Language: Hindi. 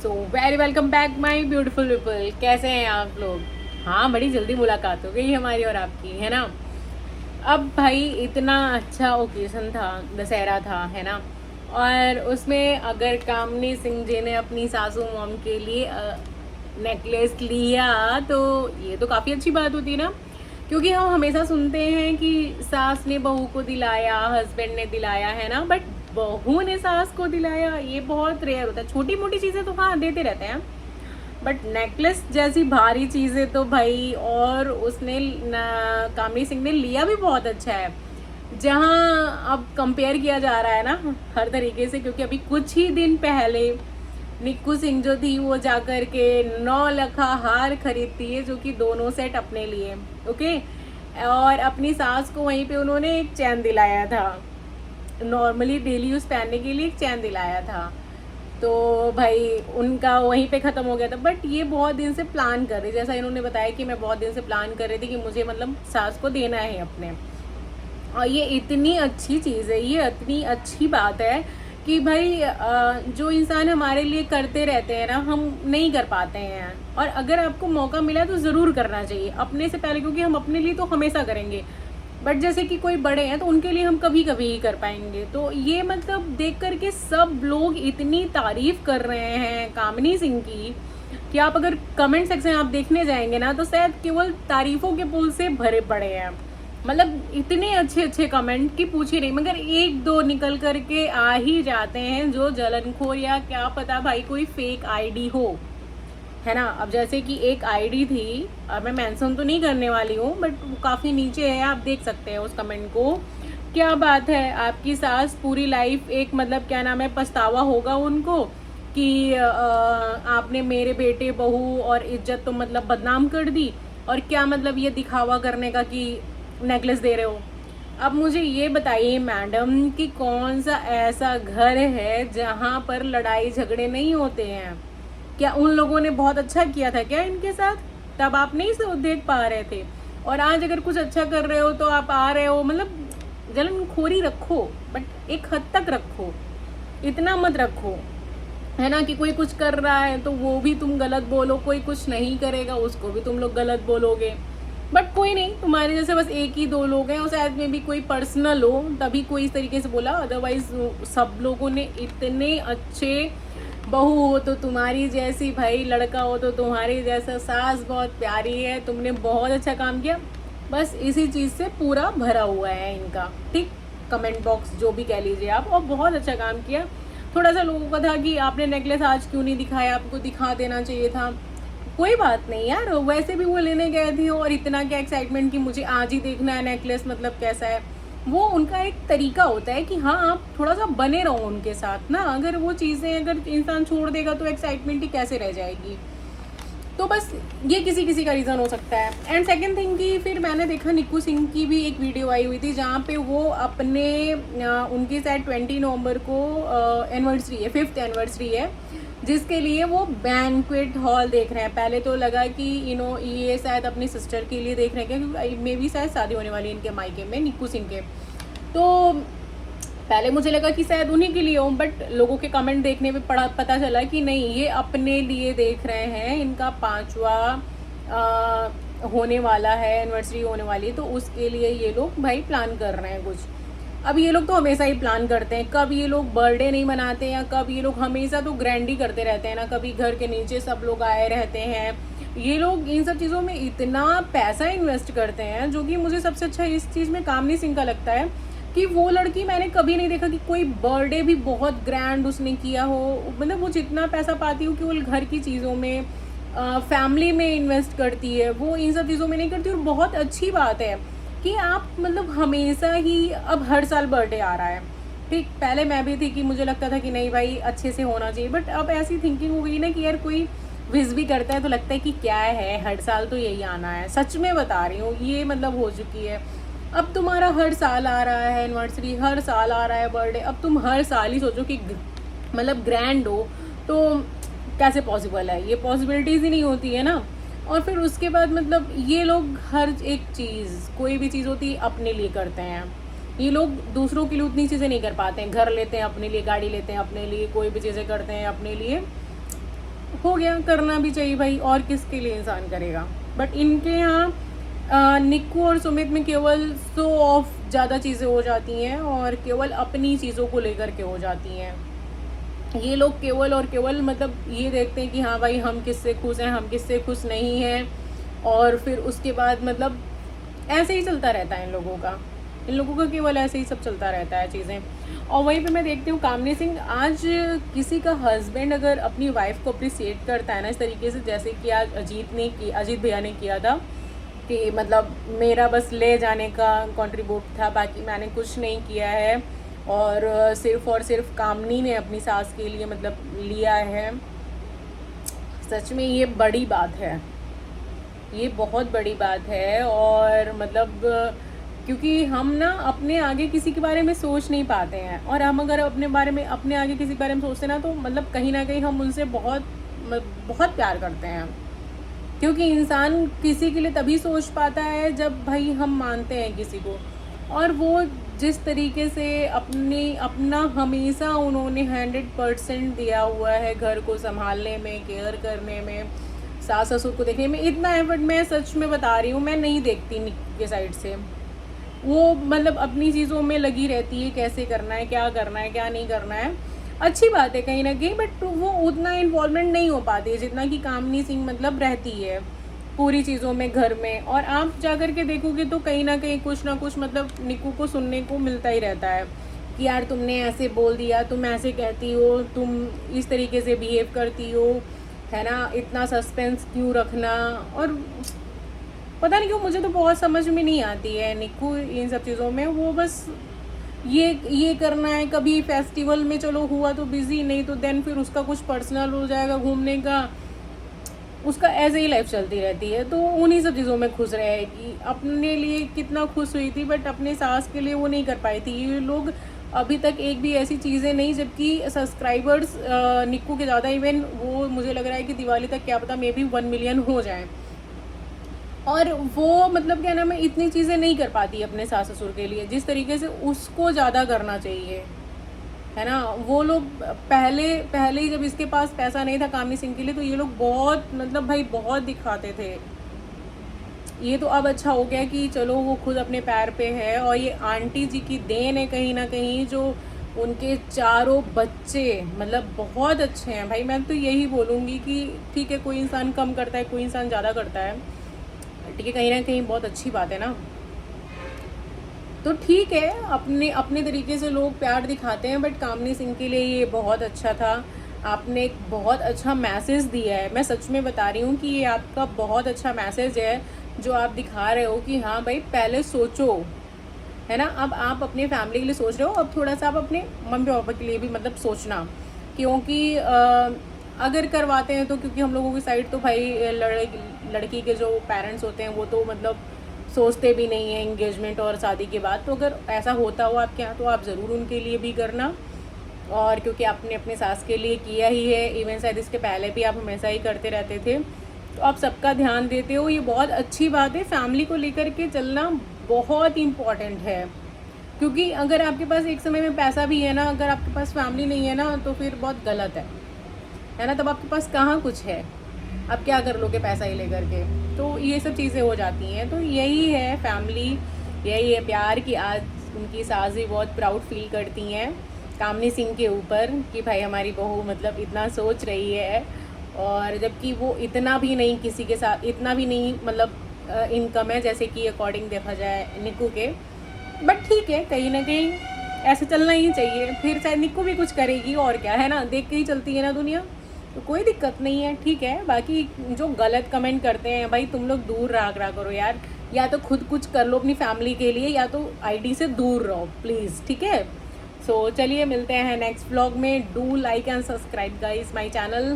So very welcome back my beautiful people. कैसे हैं आप लोग? हाँ, बड़ी जल्दी मुलाकात हो गई हमारी और आपकी, है ना। अब भाई इतना अच्छा ओकेजन था, दशहरा था, है ना। और उसमें अगर कामनी सिंह जी ने अपनी सासू मॉम के लिए नेकलेस लिया तो ये तो काफ़ी अच्छी बात होती है ना। क्योंकि हम हमेशा सुनते हैं कि सास ने बहू को दिलाया, हस्बैंड ने दिलाया, है ना। बट बहू ने सास को दिलाया, ये बहुत रेयर होता है। छोटी मोटी चीज़ें तो हाँ देते रहते हैं, बट नेकलेस जैसी भारी चीज़ें तो भाई, और उसने कामनी सिंह ने लिया भी बहुत अच्छा है। जहाँ अब कंपेयर किया जा रहा है ना हर तरीके से, क्योंकि अभी कुछ ही दिन पहले निक्कू सिंह जो थी वो जाकर के 9 लाख हार खरीदती है, जो कि दोनों सेट अपने लिए, ओके। और अपनी सास को वहीं पे उन्होंने एक चैन दिलाया था, नॉर्मली डेली यूज़ पहनने के लिए एक चैन दिलाया था। तो भाई उनका वहीं पे ख़त्म हो गया था। बट ये बहुत दिन से प्लान कर रही, जैसा इन्होंने बताया कि मैं बहुत दिन से प्लान कर रही थी कि मुझे मतलब सास को देना है अपने। और ये इतनी अच्छी चीज़ है, ये इतनी अच्छी बात है कि भाई जो इंसान हमारे लिए करते रहते हैं ना, हम नहीं कर पाते हैं। और अगर आपको मौका मिला तो ज़रूर करना चाहिए अपने से पहले, क्योंकि हम अपने लिए तो हमेशा करेंगे, बट जैसे कि कोई बड़े हैं तो उनके लिए हम कभी कभी ही कर पाएंगे। तो ये मतलब देख करके सब लोग इतनी तारीफ कर रहे हैं कामनी सिंह की कि आप अगर कमेंट सेक्शन आप देखने जाएंगे ना तो शायद केवल तारीफों के पुल से भरे पड़े हैं। मतलब इतने अच्छे अच्छे कमेंट की पूछे नहीं, मगर एक दो निकल करके आ ही जाते हैं जो जलनखोर, या क्या पता भाई कोई फेक आईडी हो, है ना। अब जैसे कि एक आईडी थी, अब मैं मेंशन तो नहीं करने वाली हूँ, बट वो काफ़ी नीचे है, आप देख सकते हैं उस कमेंट को। क्या बात है, आपकी सास पूरी लाइफ एक मतलब क्या नाम है पछतावा होगा उनको कि आपने मेरे बेटे बहू और इज्जत तो मतलब बदनाम कर दी, और क्या मतलब ये दिखावा करने का कि नेकलेस दे रहे हो। अब मुझे ये बताइए मैडम कि कौन सा ऐसा घर है जहाँ पर लड़ाई झगड़े नहीं होते हैं? क्या उन लोगों ने बहुत अच्छा किया था क्या इनके साथ? तब आप नहीं देख पा रहे थे, और आज अगर कुछ अच्छा कर रहे हो तो आप आ रहे हो। मतलब जलनखोरी रखो, बट एक हद तक रखो, इतना मत रखो, है ना, कि कोई कुछ कर रहा है तो वो भी तुम गलत बोलो, कोई कुछ नहीं करेगा उसको भी तुम लोग गलत बोलोगे। बट कोई नहीं, तुम्हारे जैसे बस एक ही दो लोग हैं, और शायद में भी कोई पर्सनल हो तभी कोई इस तरीके से बोला, अदरवाइज सब लोगों ने इतने अच्छे, बहू हो तो तुम्हारी जैसी, भाई लड़का हो तो तुम्हारी जैसा, सास बहुत प्यारी है, तुमने बहुत अच्छा काम किया। बस इसी चीज़ से पूरा भरा हुआ है इनका, ठीक। कमेंट बॉक्स जो भी कह लीजिए आप, और बहुत अच्छा काम किया। थोड़ा सा लोगों का था कि आपने नेकलेस आज क्यों नहीं दिखाया, आपको दिखा देना चाहिए था। कोई बात नहीं यार, वैसे भी वो लेने गए थे, और इतना क्या एक्साइटमेंट कि मुझे आज ही देखना है नेकलेस, मतलब कैसा है। वो उनका एक तरीका होता है कि हाँ आप थोड़ा सा बने रहो उनके साथ ना। अगर वो चीज़ें अगर इंसान छोड़ देगा तो एक्साइटमेंट ही कैसे रह जाएगी। तो बस ये किसी किसी का रीज़न हो सकता है। एंड सेकंड थिंग कि फिर मैंने देखा निक्कू सिंह की भी एक वीडियो आई हुई थी जहाँ पे वो अपने उनकी शायद 20 नवंबर को एनिवर्सरी है, 5th एनिवर्सरी है, जिसके लिए वो बैंक्वेट हॉल देख रहे हैं। पहले तो लगा कि ये शायद अपनी सिस्टर के लिए देख रहे हैं, क्योंकि मे भी शायद शादी होने वाली है इनके मायके में, निक्कू सिंह के। तो पहले मुझे लगा कि शायद उन्हीं के लिए हो, बट लोगों के कमेंट देखने पे पता चला कि नहीं, ये अपने लिए देख रहे हैं। इनका 5वां होने वाला है, एनिवर्सरी होने वाली है, तो उसके लिए ये लोग भाई प्लान कर रहे हैं कुछ। अब ये लोग तो हमेशा ही प्लान करते हैं, कब ये लोग बर्थडे नहीं मनाते हैं, कब ये लोग हमेशा तो ग्रैंड ही करते रहते हैं ना। कभी घर के नीचे सब लोग आए रहते हैं, ये लोग इन सब चीज़ों में इतना पैसा इन्वेस्ट करते हैं, जो कि मुझे सबसे अच्छा इस चीज़ में कामनी सिंह का लगता है कि वो लड़की, मैंने कभी नहीं देखा कि कोई बर्थडे भी बहुत ग्रैंड उसने किया हो। मतलब वो जितना पैसा पाती हो कि वो घर की चीज़ों में, फैमिली में इन्वेस्ट करती है, वो इन सब चीज़ों में नहीं करती। और बहुत अच्छी बात है कि आप मतलब हमेशा ही, अब हर साल बर्थडे आ रहा है, ठीक। पहले मैं भी थी कि मुझे लगता था कि नहीं भाई अच्छे से होना चाहिए, बट अब ऐसी थिंकिंग हो गई ना कि यार कोई विश भी करता है तो लगता है कि क्या है, हर साल तो यही आना है। सच में बता रही हूँ, ये मतलब हो चुकी है। अब तुम्हारा हर साल आ रहा है एनिवर्सरी, हर साल आ रहा है बर्थडे, अब तुम हर साल ही सोचो कि मतलब ग्रैंड हो, तो कैसे पॉसिबल है? ये पॉसिबिलिटीज़ ही नहीं होती है ना। और फिर उसके बाद मतलब ये लोग हर एक चीज़, कोई भी चीज़ होती है अपने लिए करते हैं। ये लोग दूसरों के लिए उतनी चीज़ें नहीं कर पाते हैं। घर लेते हैं अपने लिए, गाड़ी लेते हैं अपने लिए, कोई भी चीज़ें करते हैं अपने लिए, हो गया, करना भी चाहिए भाई, और किसके लिए इंसान करेगा। बट इनके यहाँ निक्कू और सुमित में केवल शो ऑफ ज़्यादा चीज़ें हो जाती हैं और केवल अपनी चीज़ों को लेकर के हो जाती हैं। ये लोग केवल और केवल मतलब ये देखते हैं कि हाँ भाई हम किससे खुश हैं, हम किससे खुश नहीं हैं, और फिर उसके बाद मतलब ऐसे ही चलता रहता है इन लोगों का केवल ऐसे ही सब चलता रहता है चीज़ें। और वहीं पे मैं देखती हूँ कामनी सिंह, आज किसी का हस्बैंड अगर अपनी वाइफ को अप्रिसिएट करता है ना इस तरीके से, जैसे कि आज अजीत भैया ने किया था कि मतलब मेरा बस ले जाने का कंट्रीब्यूट था, बाकी मैंने कुछ नहीं किया है, और सिर्फ और सिर्फ कामनी ने अपनी सास के लिए मतलब लिया है। सच में ये बड़ी बात है, ये बहुत बड़ी बात है। और मतलब क्योंकि हम ना अपने आगे किसी के बारे में सोच नहीं पाते हैं, और हम अगर अपने आगे किसी के बारे में सोचते ना तो मतलब कहीं ना कहीं हम उनसे बहुत बहुत प्यार करते हैं। क्योंकि इंसान किसी के लिए तभी सोच पाता है जब भाई हम मानते हैं किसी को, और वो जिस तरीके से अपना हमेशा उन्होंने 100% दिया हुआ है घर को संभालने में, केयर करने में, सास ससुर को देखने में, इतना एफर्ट मैं सच में बता रही हूँ मैं नहीं देखती निक्की के साइड से। वो मतलब अपनी चीज़ों में लगी रहती है, कैसे करना है, क्या नहीं करना है, अच्छी बात है कहीं ना कहीं, बट वो उतना इन्वॉल्वमेंट नहीं हो पाती है जितना कि कामनी सिंह मतलब रहती है पूरी चीज़ों में घर में। और आप जा कर के देखोगे तो कहीं ना कहीं कुछ ना कुछ मतलब निक्कू को सुनने को मिलता ही रहता है कि यार तुमने ऐसे बोल दिया, तुम ऐसे कहती हो, तुम इस तरीके से बिहेव करती हो, है ना, इतना सस्पेंस क्यों रखना। और पता नहीं क्यों मुझे तो बहुत समझ में नहीं आती है निक्कू इन सब चीज़ों में। वो बस ये करना है, कभी फेस्टिवल में चलो हुआ तो बिज़ी, नहीं तो देन फिर उसका कुछ पर्सनल हो जाएगा घूमने का, उसका ऐसे ही लाइफ चलती रहती है। तो उन्हीं सब चीज़ों में खुश रहेगी। अपने लिए कितना खुश हुई थी बट अपने सास के लिए वो नहीं कर पाई थी। ये लोग अभी तक एक भी ऐसी चीज़ें नहीं, जबकि सब्सक्राइबर्स निक्कू के ज़्यादा, इवन वो मुझे लग रहा है कि दिवाली तक क्या पता मे बी 1 मिलियन हो जाए, और वो मतलब क्या नाम है इतनी चीज़ें नहीं कर पाती अपने सास ससुर के लिए जिस तरीके से उसको ज़्यादा करना चाहिए, है ना। वो लोग पहले ही जब इसके पास पैसा नहीं था कामनी सिंह के लिए तो ये लोग बहुत मतलब भाई बहुत दिखाते थे। ये तो अब अच्छा हो गया कि चलो वो खुद अपने पैर पे है, और ये आंटी जी की देन है कहीं ना कहीं, जो उनके चारों बच्चे मतलब बहुत अच्छे हैं भाई। मैं तो यही बोलूँगी कि ठीक है कोई इंसान कम करता है, कोई इंसान ज़्यादा करता है, ठीक है, कहीं ना कहीं बहुत अच्छी बात है ना। तो ठीक है, अपने अपने तरीके से लोग प्यार दिखाते हैं, बट कामनी सिंह के लिए ये बहुत अच्छा था। आपने एक बहुत अच्छा मैसेज दिया है, मैं सच में बता रही हूँ कि ये आपका बहुत अच्छा मैसेज है जो आप दिखा रहे हो कि हाँ भाई पहले सोचो, है ना। अब आप अपने फैमिली के लिए सोच रहे हो, अब थोड़ा सा आप अपने मम्मी पापा के लिए भी मतलब सोचना, क्योंकि अगर करवाते हैं तो, क्योंकि हम लोगों की साइड तो भाई लड़की के जो पेरेंट्स होते हैं वो तो मतलब सोचते भी नहीं है एंगेजमेंट और शादी के बाद। तो अगर ऐसा होता हो आपके यहाँ तो आप ज़रूर उनके लिए भी करना, और क्योंकि आपने अपने सास के लिए किया ही है, इवन शायद इसके पहले भी आप हमेशा ही करते रहते थे, तो आप सबका ध्यान देते हो, ये बहुत अच्छी बात है। फैमिली को लेकर के चलना बहुत इम्पॉर्टेंट है, क्योंकि अगर आपके पास एक समय में पैसा भी है ना, अगर आपके पास फैमिली नहीं है ना तो फिर बहुत गलत है ना। तब आपके पास कहाँ कुछ है, आप क्या कर लोगे पैसा ही लेकर के। तो ये सब चीज़ें हो जाती हैं। तो यही है फैमिली, यही है प्यार, कि आज उनकी सास भी बहुत प्राउड फील करती हैं कामनी सिंह के ऊपर कि भाई हमारी बहू मतलब इतना सोच रही है, और जबकि वो इतना भी नहीं किसी के साथ, इतना भी नहीं मतलब इनकम है जैसे कि अकॉर्डिंग देखा जाए निक्कू के। बट ठीक है, कहीं ना कहीं ऐसे चलना ही चाहिए, फिर शायद निक्कू भी कुछ करेगी, और क्या है ना, देख के ही चलती है ना दुनिया, तो कोई दिक्कत नहीं है, ठीक है। बाकी जो गलत कमेंट करते हैं भाई तुम लोग दूर रहा करो यार, या तो खुद कुछ कर लो अपनी फैमिली के लिए, या तो आईडी से दूर रहो प्लीज़, ठीक है। सो चलिए मिलते हैं नेक्स्ट व्लॉग में। Do like and subscribe guys my channel.